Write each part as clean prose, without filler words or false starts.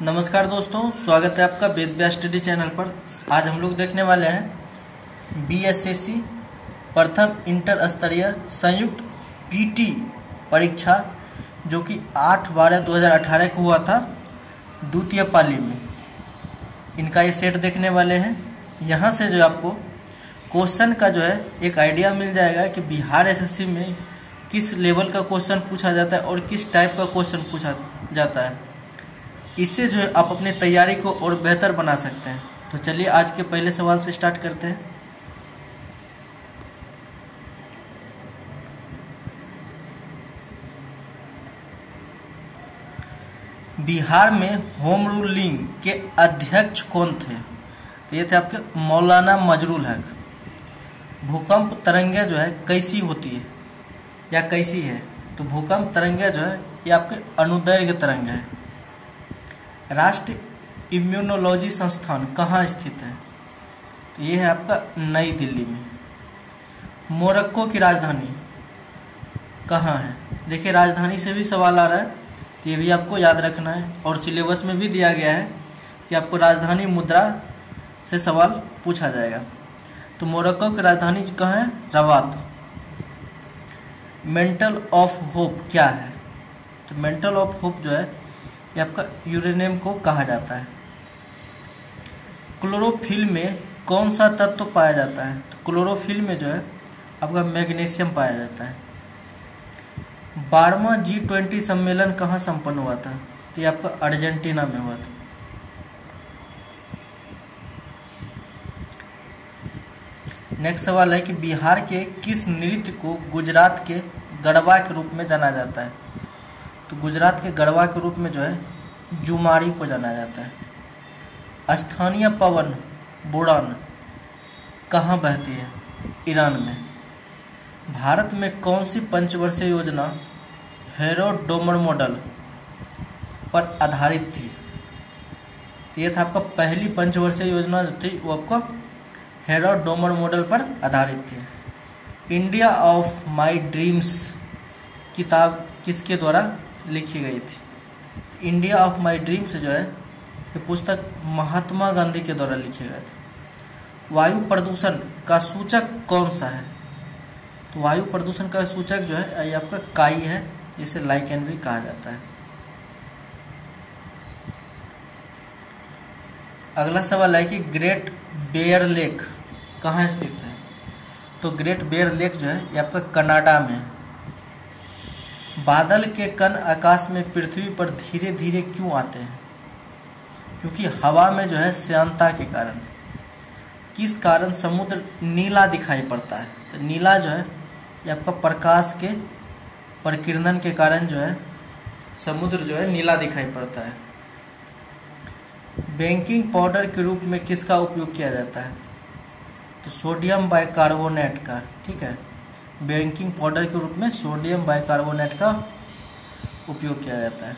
नमस्कार दोस्तों, स्वागत है आपका वेद व्यास स्टडी चैनल पर। आज हम लोग देखने वाले हैं बीएसएससी प्रथम इंटर स्तरीय संयुक्त पीटी परीक्षा जो कि 8/12/2018 को हुआ था द्वितीय पाली में। इनका ये सेट देखने वाले हैं। यहाँ से जो आपको क्वेश्चन का जो है एक आइडिया मिल जाएगा कि बिहार एसएससी में किस लेवल का क्वेश्चन पूछा जाता है और किस टाइप का क्वेश्चन पूछा जाता है। इससे जो है आप अपनी तैयारी को और बेहतर बना सकते हैं। तो चलिए आज के पहले सवाल से स्टार्ट करते हैं। बिहार में होम रूलिंग के अध्यक्ष कौन थे? तो ये थे आपके मौलाना मजरूल हक। भूकंप तरंगें जो है कैसी होती है या कैसी है? तो भूकंप तरंगें जो है ये आपके अनुदैर्घ्य तरंग है। राष्ट्रीय इम्यूनोलॉजी संस्थान कहाँ स्थित है? तो ये है आपका नई दिल्ली में। मोरक्को की राजधानी कहाँ है? देखिए राजधानी से भी सवाल आ रहा है, तो ये भी आपको याद रखना है और सिलेबस में भी दिया गया है कि आपको राजधानी मुद्रा से सवाल पूछा जाएगा। तो मोरक्को की राजधानी कहाँ है? रबात। मेंटल ऑफ होप क्या है? तो मेंटल ऑफ होप जो है ये आपका यूरेनियम को कहा जाता है। क्लोरोफिल में कौन सा तत्व पाया जाता है? तो क्लोरोफिल में जो है आपका मैग्नीशियम पाया जाता है। 12वां G20 सम्मेलन कहाँ संपन्न हुआ था? तो ये आपका अर्जेंटीना में हुआ था। नेक्स्ट सवाल है कि बिहार के किस नृत्य को गुजरात के गरबा के रूप में जाना जाता है? तो गुजरात के गरबा के रूप में जो है जुमारी को जाना जाता है। स्थानीय पवन बुड़ान कहाँ बहती है? ईरान में। भारत में कौन सी पंचवर्षीय योजना हेरोडोमर मॉडल पर आधारित थी? तो ये था आपका पहली पंचवर्षीय योजना जो थी वो आपको हेरोडोमर मॉडल पर आधारित थी। इंडिया ऑफ माय ड्रीम्स किताब किसके द्वारा लिखी गई थी? इंडिया ऑफ माय ड्रीम्स जो है ये पुस्तक महात्मा गांधी के द्वारा लिखे गए थे। वायु प्रदूषण का सूचक कौन सा है? तो वायु प्रदूषण का सूचक जो है ये आपका काई है, इसे लाइकेन भी कहा जाता है। अगला सवाल है कि ग्रेट बेयर लेक कहाँ स्थित है? तो ग्रेट बेयर लेक जो है ये आपका कनाडा में है। बादल के कण आकाश में पृथ्वी पर धीरे धीरे क्यों आते हैं? क्योंकि हवा में जो है श्यानता के कारण। किस कारण समुद्र नीला दिखाई पड़ता है? तो नीला जो है ये आपका प्रकाश के प्रकीर्णन के कारण जो है समुद्र जो है नीला दिखाई पड़ता है। बेकिंग पाउडर के रूप में किसका उपयोग किया जाता है? तो सोडियम बाइकार्बोनेट का। ठीक है, बेकिंग पाउडर के रूप में सोडियम बाइकार्बोनेट का उपयोग किया जाता है।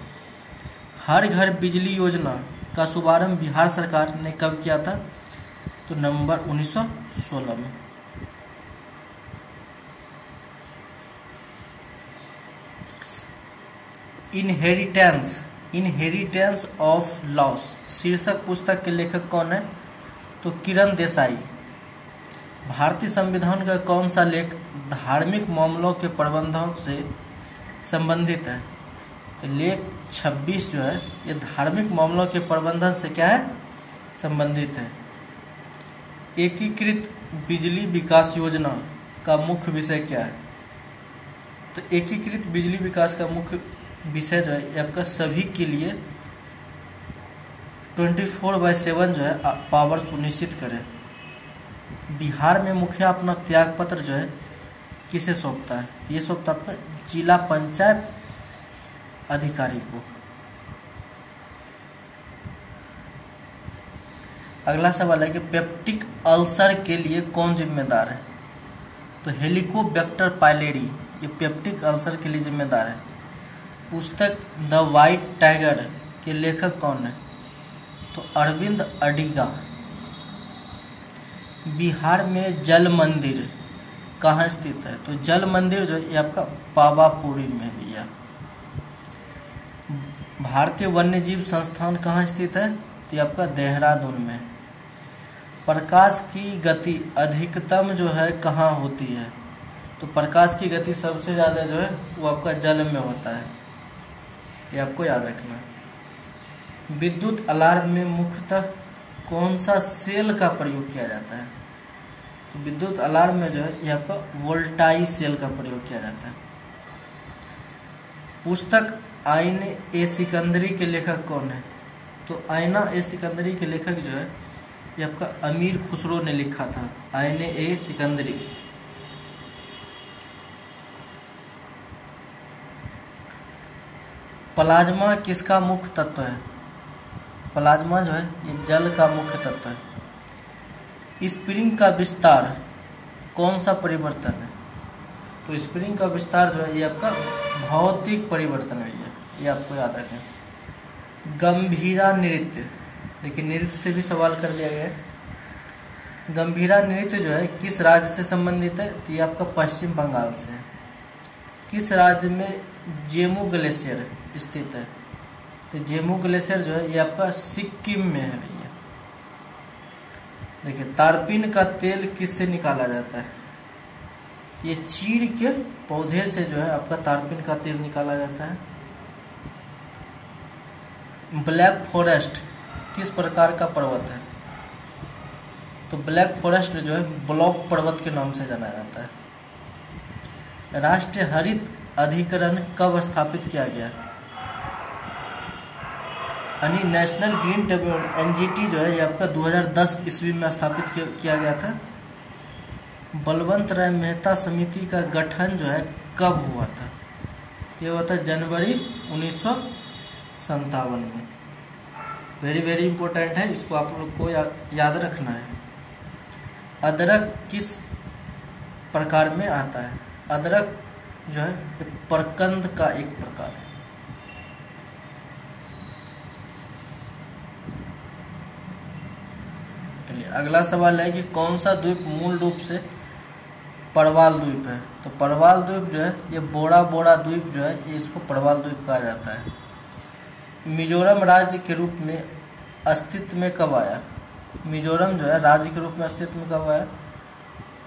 हर घर बिजली योजना का शुभारंभ बिहार सरकार ने कब किया था? तो नवंबर 1916 में। इनहेरिटेंस ऑफ लॉस शीर्षक पुस्तक के लेखक कौन है? तो किरण देसाई। भारतीय संविधान का कौन सा लेख धार्मिक मामलों के प्रबंधन से संबंधित है? तो लेख 26 जो है ये धार्मिक मामलों के प्रबंधन से क्या है? संबंधित है। एकीकृत बिजली विकास योजना का मुख्य विषय क्या है? तो एकीकृत बिजली विकास का मुख्य विषय जो है ये आपका सभी के लिए 24/7 जो है पावर सुनिश्चित करे। बिहार में मुखिया अपना त्याग पत्र जो है किसे सौंपता है? ये सौंपता आपका जिला पंचायत अधिकारी को। अगला सवाल है कि पेप्टिक अल्सर के लिए कौन जिम्मेदार है? तो हेलिकोबैक्टर पायलेरी ये पेप्टिक अल्सर के लिए जिम्मेदार है। पुस्तक द वाइट टाइगर के लेखक कौन है? तो अरविंद अडिगा। बिहार में जल मंदिर कहाँ स्थित है? तो जल मंदिर जो है ये आपका पावापुरी में भैया। भारतीय वन्यजीव संस्थान कहाँ स्थित है? तो ये आपका देहरादून में। प्रकाश की गति अधिकतम जो है कहाँ होती है? तो प्रकाश की गति सबसे ज़्यादा जो है वो आपका जल में होता है, ये आपको याद रखना है। विद्युत अलार्म में मुख्यतः कौन सा सेल का प्रयोग किया जाता है? तो विद्युत अलार्म में जो है ये आपका वोल्टाई सेल का प्रयोग किया जाता है। पुस्तक आईने ए सिकंदरी के लेखक कौन है? तो आईना ए सिकंदरी के लेखक जो है ये आपका अमीर खुसरो ने लिखा था, आईने ए सिकंदरी। प्लाज्मा किसका मुख्य तत्व है? प्लाज्मा जो है ये जल का मुख्य तत्व है। स्प्रिंग का विस्तार कौन सा परिवर्तन है? तो स्प्रिंग का विस्तार जो है ये आपका भौतिक परिवर्तन है, ये आपको याद रखें। गंभीरा नृत्य, देखिए नृत्य से भी सवाल कर दिया गया है। गंभीरा नृत्य जो है किस राज्य से संबंधित है? तो ये आपका पश्चिम बंगाल से है। किस राज्य में जेमू ग्लेशियर स्थित है? तो जेमू ग्लेशियर जो है ये आपका सिक्किम में है भैया। देखिए तारपीन का तेल किससे निकाला जाता है? ये चीड़ के पौधे से जो है आपका तारपीन का तेल निकाला जाता है। ब्लैक फॉरेस्ट किस प्रकार का पर्वत है? तो ब्लैक फॉरेस्ट जो है ब्लॉक पर्वत के नाम से जाना जाता है। राष्ट्रीय हरित अधिकरण कब स्थापित किया गया? यानी नेशनल ग्रीन ट्रिब्यूनल एनजीटी जो है ये आपका 2010 ईस्वी में स्थापित किया गया था। बलवंत राय मेहता समिति का गठन जो है कब हुआ था? ये हुआ था जनवरी 1957 में। वेरी वेरी इंपॉर्टेंट है, इसको आप लोग को याद रखना है। अदरक किस प्रकार में आता है? अदरक जो है ये प्रकंद का एक प्रकार है। चलिए अगला सवाल है कि कौन सा द्वीप मूल रूप से पड़वाल द्वीप है? तो पड़वाल द्वीप जो है ये बोड़ा बोड़ा द्वीप जो है ये इसको पड़वाल द्वीप कहा जाता है। मिजोरम राज्य के रूप में अस्तित्व में कब आया? मिजोरम जो है राज्य के रूप में अस्तित्व में कब आया?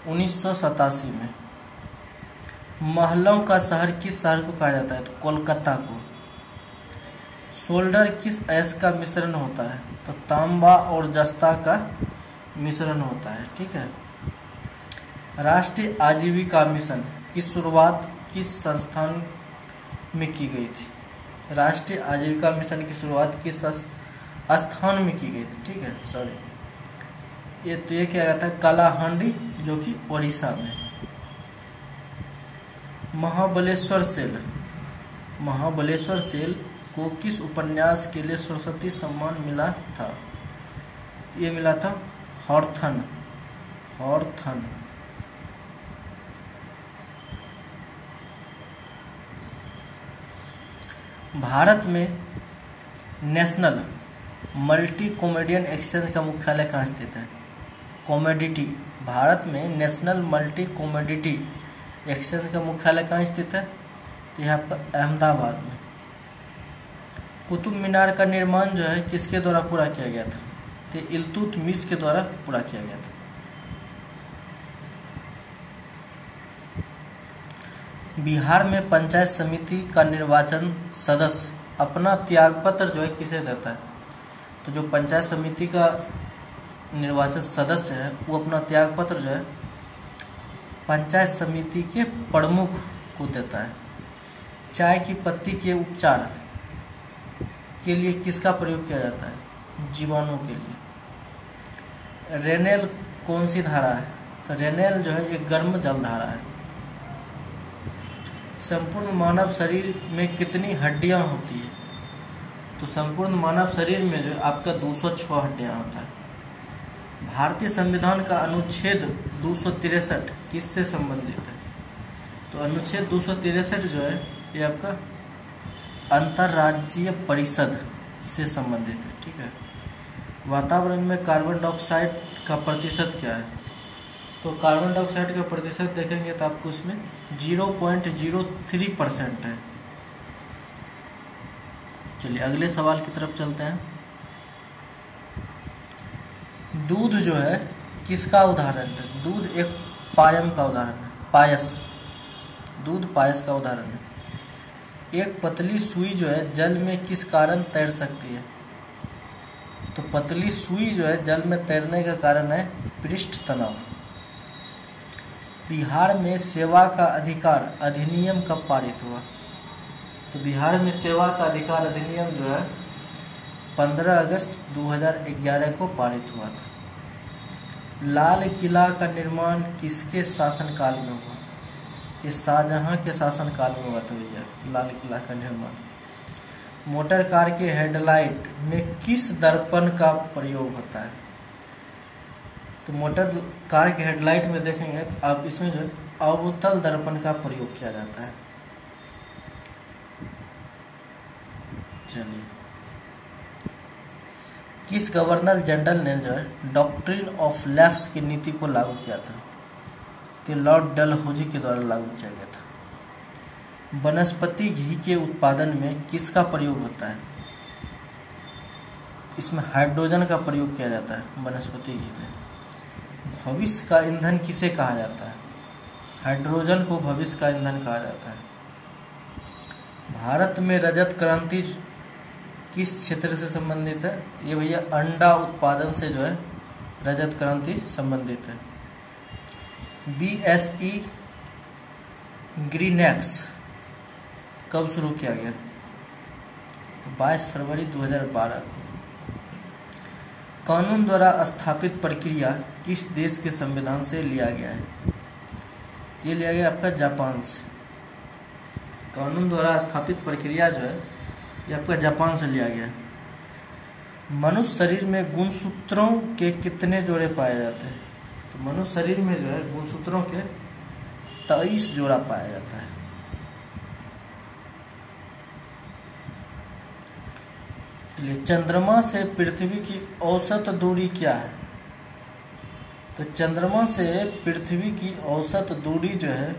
1987 में। महलों का शहर किस शहर को कहा जाता है? तो कोलकाता को। सोल्डर किस अयस्क का मिश्रण होता है? तो तांबा और जस्ता का मिश्रण होता है, ठीक है। राष्ट्रीय आजीविका मिशन की शुरुआत किस संस्थान में की गई थी? राष्ट्रीय आजीविका मिशन की शुरुआत किस स्थान में की गई थी, ठीक है, सॉरी ये क्या गया था? कालाहांडी जो कि ओडिशा में। महाबलेश्वर सेल को किस उपन्यास के लिए सरस्वती सम्मान मिला था? ये मिला था हॉर्थन। भारत में नेशनल मल्टी कॉमेडियन एक्सचेंज का मुख्यालय कहाँ स्थित है? कॉमेडिटी, भारत में नेशनल मल्टी कॉमेडिटी एक्सचेंज का मुख्यालय कहाँ स्थित है? यह आपका अहमदाबाद में। कुतुब मीनार का निर्माण जो है किसके द्वारा पूरा किया गया था? तो इल्तुतमिश के द्वारा पूरा किया गया था। बिहार में पंचायत समिति का निर्वाचन सदस्य अपना त्यागपत्र जो है किसे देता है? तो जो पंचायत समिति का निर्वाचन सदस्य है वो अपना त्यागपत्र जो है पंचायत समिति के प्रमुख को देता है। चाय की पत्ती के उपचार के लिए किसका प्रयोग किया जाता है? जीवाणु के लिए। रेनेल कौन सी धारा है? तो रेनेल जो है ये गर्म जल धारा है। संपूर्ण मानव शरीर में कितनी हड्डियां होती है? तो संपूर्ण मानव शरीर में जो आपका 206 हड्डियां होता है। भारतीय संविधान का अनुच्छेद 263 किससे संबंधित है? तो अनुच्छेद 263 जो है ये आपका अंतर्राज्यीय परिषद से संबंधित है, ठीक है। वातावरण में कार्बन डाइऑक्साइड का प्रतिशत क्या है? तो कार्बन डाइऑक्साइड का प्रतिशत देखेंगे तो आपको उसमें 0.03% है। चलिए अगले सवाल की तरफ चलते हैं। दूध जो है किसका उदाहरण है? दूध एक पायम का उदाहरण है, पायस। दूध पायस का उदाहरण है। एक पतली सुई जो है जल में किस कारण तैर सकती है? तो पतली सुई जो है जल में तैरने का कारण है पृष्ठ तनाव। बिहार में सेवा का अधिकार अधिनियम कब पारित हुआ? तो बिहार में सेवा का अधिकार अधिनियम जो है 15 अगस्त 2011 को पारित हुआ था। लाल किला का निर्माण किसके शासनकाल में हुआ? कि शाहजहां के शासनकाल में हुआ था भैया लाल किला का निर्माण। मोटर कार के हेडलाइट में किस दर्पण का प्रयोग होता है? तो मोटर कार के हेडलाइट में देखेंगे तो आप इसमें जो अवतल दर्पण का प्रयोग किया जाता है। चलिए, किस गवर्नर जनरल ने जो है डॉक्ट्रिन ऑफ लेफ्ट की नीति को लागू किया था? कि लॉर्ड डलहौजी के द्वारा लागू किया गया था। वनस्पति घी के उत्पादन में किसका प्रयोग होता है? इसमें हाइड्रोजन का प्रयोग किया जाता है वनस्पति घी में। भविष्य का ईंधन किसे कहा जाता है? हाइड्रोजन को भविष्य का ईंधन कहा जाता है। भारत में रजत क्रांति किस क्षेत्र से संबंधित है? ये भैया अंडा उत्पादन से जो है रजत क्रांति संबंधित है। BSE ग्रीनएक्स कब शुरू किया गया? तो 22 फरवरी 2012 को। कानून द्वारा स्थापित प्रक्रिया किस देश के संविधान से लिया गया है? ये लिया गया आपका जापान से। कानून द्वारा स्थापित प्रक्रिया जो है ये आपका जापान से लिया गया है। मनुष्य शरीर में गुणसूत्रों के कितने जोड़े पाए जाते हैं? तो मनुष्य शरीर में जो है गुणसूत्रों के 23 जोड़ा पाया जाता है। चंद्रमा से पृथ्वी की औसत दूरी क्या है? तो चंद्रमा से पृथ्वी की औसत दूरी जो है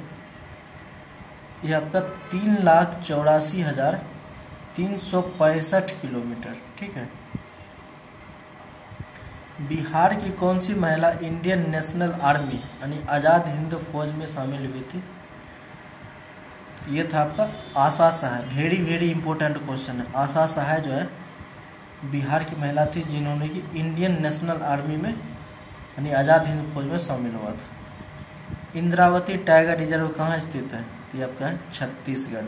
ये आपका 3,84,365 किलोमीटर, ठीक है। बिहार की कौन सी महिला इंडियन नेशनल आर्मी यानी आज़ाद हिंद फौज में शामिल हुई थी? ये था आपका आशा सहाय। वेरी इंपॉर्टेंट क्वेश्चन है। आशा सहाय जो है बिहार की महिला थी जिन्होंने कि इंडियन नेशनल आर्मी में यानी आज़ाद हिंद फौज में शामिल हुआ था। इंद्रावती टाइगर रिजर्व कहाँ स्थित है? ये आपका है छत्तीसगढ़।